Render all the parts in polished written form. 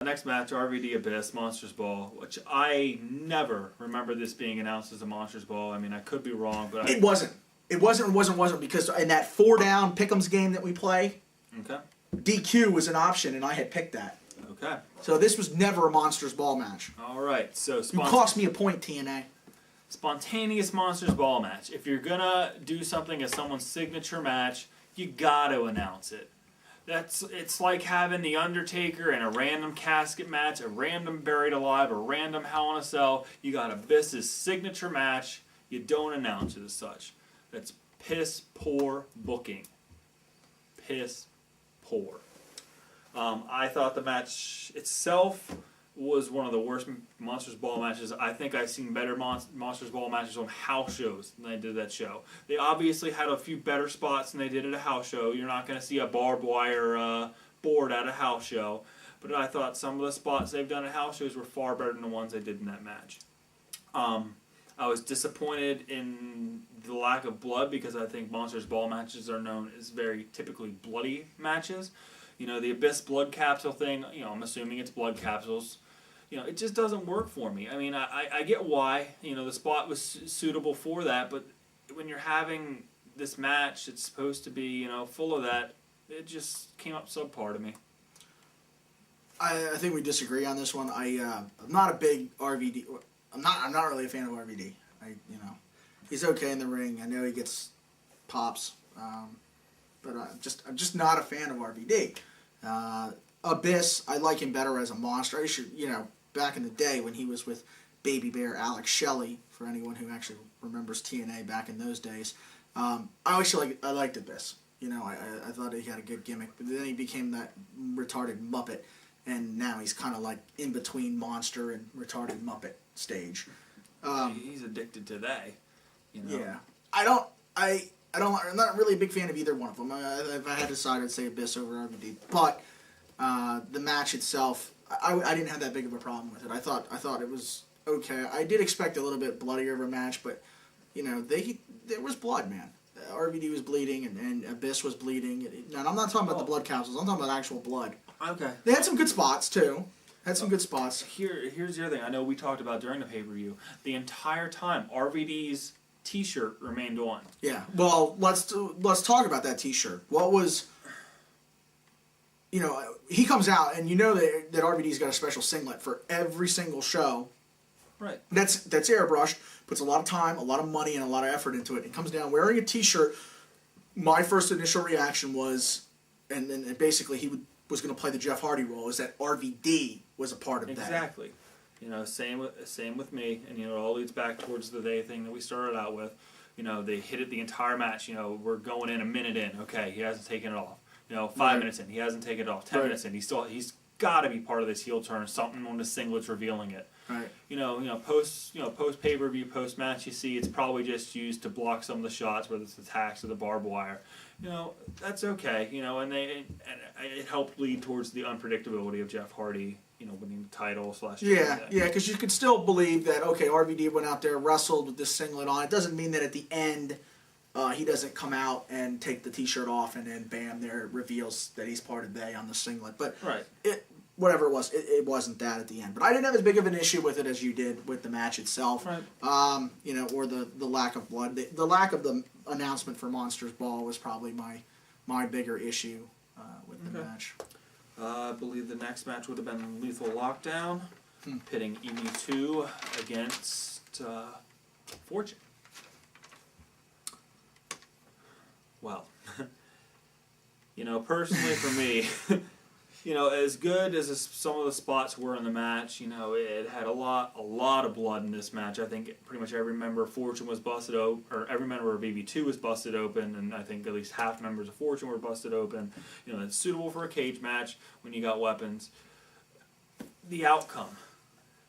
Next match, RVD Abyss, Monsters Ball, which I never remember this being announced as a Monsters Ball. I mean, I could be wrong, but It wasn't. It wasn't because in that 4-down pick'ems game that we play, Okay. DQ was an option, and I had picked that. Okay. So this was never a Monsters Ball match. All right. So You cost me a point, TNA. spontaneous Monsters Ball match. If you're gonna do something as someone's signature match, you gotta announce it. It's like having the Undertaker in a random casket match, a random Buried Alive, a random Hell in a Cell. You got Abyss's signature match. You don't announce it as such. That's piss poor booking. Piss poor. I thought the match itself was one of the worst Monsters Ball matches. I think I've seen better Monsters Ball matches on house shows than I did that show. They obviously had a few better spots than they did at a house show. You're not going to see a barbed wire board at a house show. But I thought some of the spots they've done at house shows were far better than the ones they did in that match. I was disappointed in the lack of blood because I think Monsters Ball matches are known as very typically bloody matches. You know, the Abyss blood capsule thing, you know, I'm assuming it's blood capsules. You know, it just doesn't work for me. I mean, I get why, you know, the spot was suitable for that, but when you're having this match, it's supposed to be, you know, full of that, it just came up subpar to me. I think we disagree on this one. I'm not a big RVD. I'm not really a fan of RVD. He's okay in the ring. I know he gets pops, but I'm just not a fan of RVD. Abyss, I like him better as a monster. Back in the day when he was with Baby Bear Alex Shelley, for anyone who actually remembers TNA back in those days, I liked Abyss. I thought he had a good gimmick, but then he became that retarded Muppet, and now he's kind of like in between monster and retarded Muppet stage. He's addicted to that. You know? Yeah, I'm not really a big fan of either one of them. If I had to decide, I'd say Abyss over RVD. But the match itself, I didn't have that big of a problem with it. I thought it was okay. I did expect a little bit bloodier of a match, but there was blood, man. RVD was bleeding, and Abyss was bleeding. And I'm not talking about the blood capsules. I'm talking about actual blood. Okay. They had some good spots too. Good spots. Here's the other thing. I know we talked about during the pay-per-view. The entire time, RVD's T-shirt remained on. Yeah. Well, let's talk about that T-shirt. What was? He comes out, and that RVD's got a special singlet for every single show. Right. That's airbrushed. Puts a lot of time, a lot of money, and a lot of effort into it. He comes down wearing a T-shirt. My first initial reaction was, and then basically he was going to play the Jeff Hardy role, is that RVD was a part of that. Exactly. Same with me, and it all leads back towards the they thing that we started out with. They hit it the entire match. We're going in a minute in. Okay, he hasn't taken it off. 5 minutes in, he hasn't taken it off. 10 minutes in, he's got to be part of this heel turn. Something on the singlet's revealing it. Right. Post pay-per-view, post match, you see it's probably just used to block some of the shots, whether it's the tacks or the barbed wire. That's okay. And it helped lead towards the unpredictability of Jeff Hardy. Winning the title / Yeah, because you could still believe that, okay, RVD went out there, wrestled with this singlet on. It doesn't mean that at the end he doesn't come out and take the T-shirt off and then bam, there it reveals that he's part of they on the singlet. But right. Whatever it was, it wasn't that at the end. But I didn't have as big of an issue with it as you did with the match itself. Right. Or the lack of blood. The lack of the announcement for Monsters Ball was probably my bigger issue with the match. I believe the next match would have been Lethal Lockdown, pitting EV2 against Fortune. Well, personally for me, as good as some of the spots were in the match, it had a lot of blood in this match. I think pretty much every member of Fortune was busted open, or every member of EV2 was busted open, and I think at least half members of Fortune were busted open. It's suitable for a cage match when you got weapons. The outcome.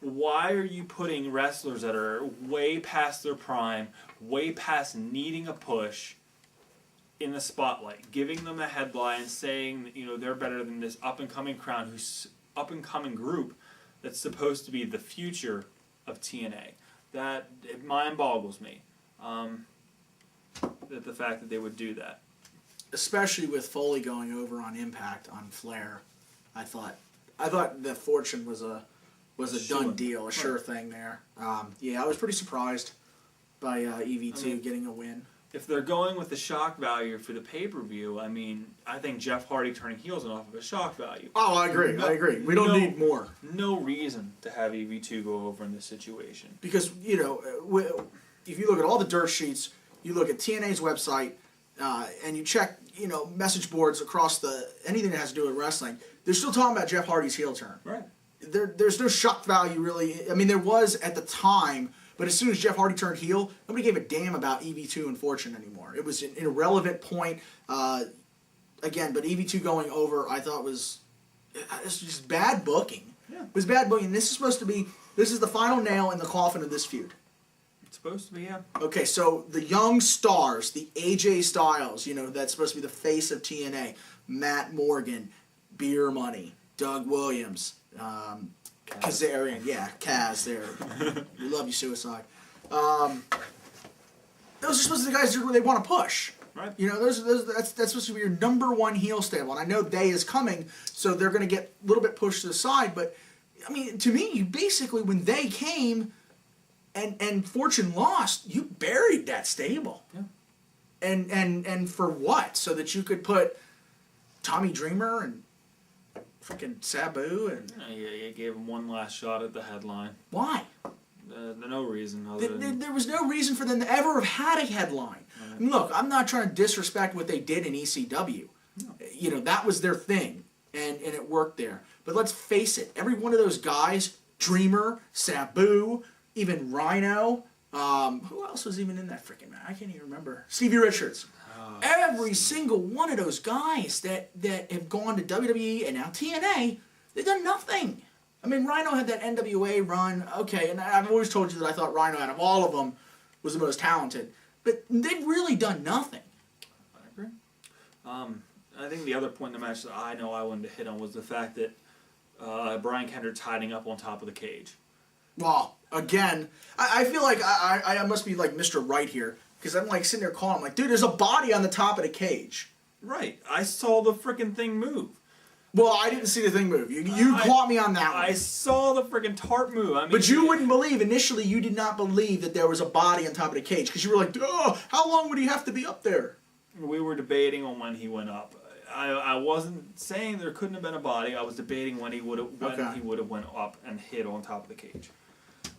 Why are you putting wrestlers that are way past their prime, way past needing a push, in the spotlight, giving them a headline, saying that they're better than this up-and-coming group that's supposed to be the future of TNA? That it mind boggles me that the fact that they would do that. Especially with Foley going over on Impact on Flair, I thought I thought that Fortune was a Sure. done deal, a sure thing there. Yeah, I was pretty surprised by EV2 getting a win. If they're going with the shock value for the pay-per-view, I mean, I think Jeff Hardy turning heels is off of a shock value. Oh, I agree. No- I agree. We don't no- need more No reason to have EV2 go over in this situation. because if you look at all the dirt sheets, you look at TNA's website, and you check message boards across anything that has to do with wrestling. They're still talking about Jeff Hardy's heel turn. Right. There's no shock value really. I mean, there was at the time, but as soon as Jeff Hardy turned heel, nobody gave a damn about EV2 and Fortune anymore. It was an irrelevant point. Again, but EV2 going over, I thought it's just bad booking. Yeah. It was bad booking. This is the final nail in the coffin of this feud. It's supposed to be, yeah. Okay, so the young stars, the AJ Styles, that's supposed to be the face of TNA, Matt Morgan, Beer Money, Doug Williams, Kazarian, yeah, Kaz there. We love you, Suicide. Those are supposed to be the guys who they want to push. Right. That's supposed to be your number one heel stable. And I know Day is coming, so they're going to get a little bit pushed to the side. But, I mean, to me, you basically, when They came and Fortune lost, you buried that stable. Yeah. And for what? So that you could put Tommy Dreamer and freaking Sabu and... You gave him one last shot at the headline. Why? No reason other than... There was no reason for them to ever have had a headline. I mean, look, I'm not trying to disrespect what they did in ECW. No. That was their thing, and it worked there. But let's face it, every one of those guys, Dreamer, Sabu, even Rhino, who else was even in that freaking match? I can't even remember. Stevie Richards. Every single one of those guys that have gone to WWE and now TNA, they've done nothing. I mean, Rhino had that NWA run, okay, and I've always told you that I thought Rhino, out of all of them, was the most talented. But they've really done nothing. I agree. I think the other point in the match that I know I wanted to hit on was the fact that Brian Kendrick's hiding up on top of the cage. Well, again, I feel like I must be like Mr. Right here, because I'm like sitting there calling, I'm like, dude, there's a body on the top of the cage. Right. I saw the freaking thing move. Well, I didn't see the thing move. You caught me on that one. I saw the freaking tarp move. I mean, But you wouldn't believe, initially you did not believe that there was a body on top of the cage, because you were like, oh, how long would he have to be up there? We were debating on when he went up. I wasn't saying there couldn't have been a body. I was debating when he would have went up and hit on top of the cage.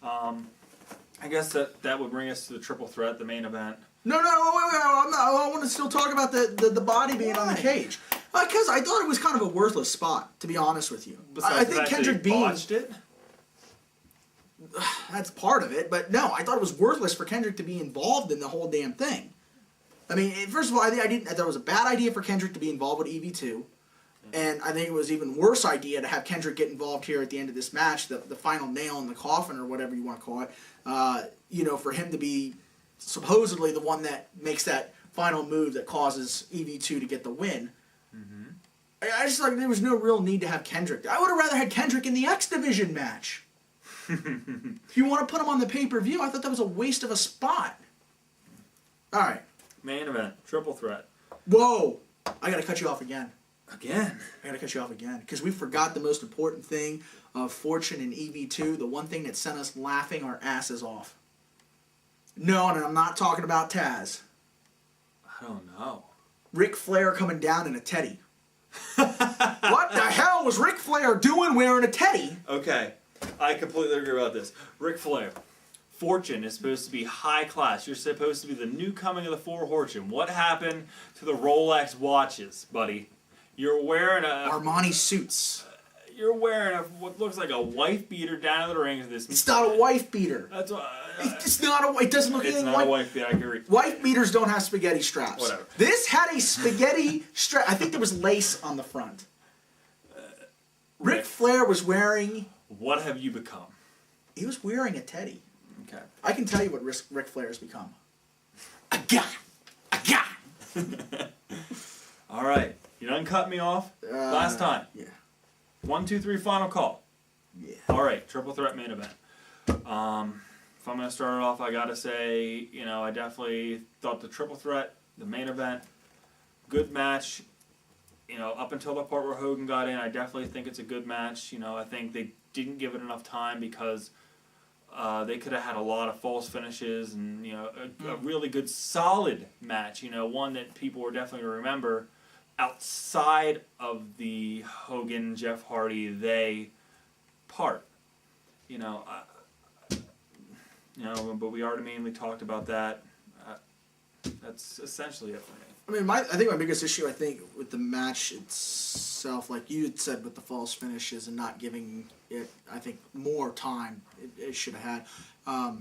I guess that would bring us to the triple threat, the main event. No, wait, I want to still talk about the body being on the cage. Because I thought it was kind of a worthless spot, to be honest with you. I think Kendrick Bean botched it. That's part of it, but no, I thought it was worthless for Kendrick to be involved in the whole damn thing. I mean, first of all, I thought it was a bad idea for Kendrick to be involved with EV2, and I think it was even worse idea to have Kendrick get involved here at the end of this match, the final nail in the coffin or whatever you want to call it. For him to be supposedly the one that makes that final move that causes EV2 to get the win. I just thought there was no real need to have Kendrick. I would have rather had Kendrick in the X Division match. If you want to put him on the pay-per-view, I thought that was a waste of a spot. All right. Main event, triple threat. Whoa! I gotta cut you off again. Again? I gotta cut you off again. Because we forgot the most important thing of Fortune and EV2, the one thing that sent us laughing our asses off. No, and I'm not talking about Taz. I don't know. Ric Flair coming down in a teddy. What the hell was Ric Flair doing wearing a teddy? Okay, I completely agree about this. Ric Flair. Fortune is supposed to be high class. You're supposed to be the new coming of the Fortune. What happened to the Rolex watches, buddy? You're wearing a Armani suits. You're wearing what looks like a wife beater down to the ring. It's not a wife beater. That's what. It's not a. It doesn't look anything like. It's not a wife beater. I agree. Wife beaters don't have spaghetti straps. Whatever. This had a spaghetti strap. I think there was lace on the front. Ric Flair was wearing. What have you become? He was wearing a teddy. Okay. I can tell you what Ric Flair has become. A guy. All right. You done cut me off last time. Yeah. 1, 2, 3, final call. Yeah. All right, triple threat main event. If I'm gonna start it off, I gotta say, I definitely thought the triple threat, the main event, good match. up until the part where Hogan got in, I definitely think it's a good match. I think they didn't give it enough time because they could have had a lot of false finishes and a really good solid match. One that people were definitely going to remember outside of the Hogan, Jeff Hardy, they part. But we already mainly talked about that. That's essentially it for me. I mean, I think my biggest issue, with the match itself, like you had said with the false finishes and not giving it, I think, more time it should have had.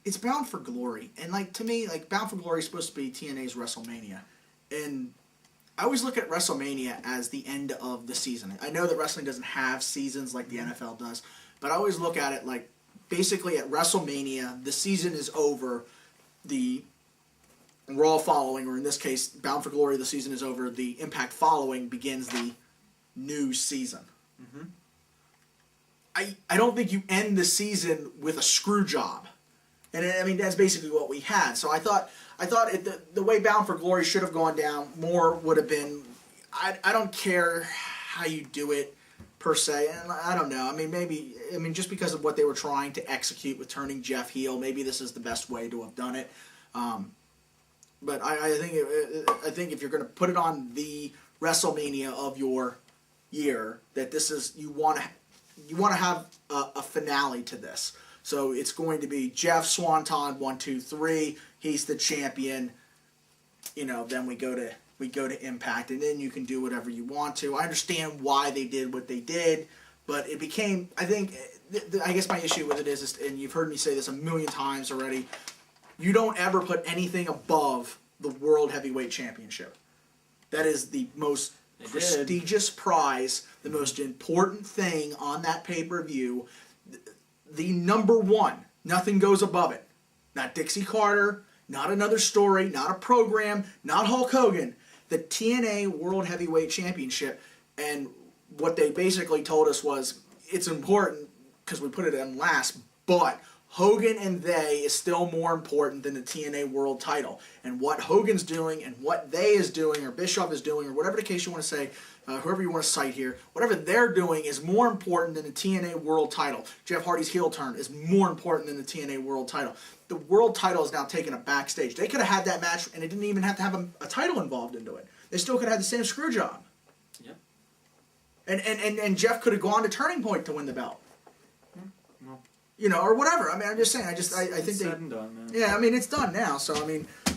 It's Bound for Glory. And, to me, Bound for Glory is supposed to be TNA's WrestleMania. And I always look at WrestleMania as the end of the season. I know that wrestling doesn't have seasons like the NFL does, but I always look at it basically at WrestleMania, the season is over, the Raw following, or in this case, Bound for Glory, the season is over, the Impact following begins the new season. Mm-hmm. I don't think you end the season with a screw job. And I mean, that's basically what we had. So I thought the way Bound for Glory should have gone down more would have been, I don't care how you do it, per se, and I don't know. I mean, just because of what they were trying to execute with turning Jeff heel, maybe this is the best way to have done it. But I think if you're going to put it on the WrestleMania of your year, that this is you want to have a finale to this. So it's going to be Jeff Swanton 1, 2, 3. He's the champion. Then we go to Impact, and then you can do whatever you want to. I understand why they did what they did, but it became, I guess my issue with it is, and you've heard me say this a million times already, you don't ever put anything above the World Heavyweight Championship. That is the most prestigious prize, the most important thing on that pay-per-view, the number one. Nothing goes above it. Not Dixie Carter, not another story, not a program, not Hulk Hogan. The TNA World Heavyweight Championship, and what they basically told us was, it's important because we put it in last, but Hogan and they is still more important than the TNA World title. And what Hogan's doing and what they is doing, or Bischoff is doing, or whatever the case you want to say, whoever you want to cite here, whatever they're doing is more important than the TNA World title. Jeff Hardy's heel turn is more important than the TNA World title. The World title is now taken a backstage. They could have had that match, and it didn't even have to have a title involved into it. They still could have had the same screw job. Yep. And Jeff could have gone to Turning Point to win the belt. Well, Or whatever. I mean, I'm just saying. I think it's said and done, man. Yeah, I mean, it's done now. So I mean,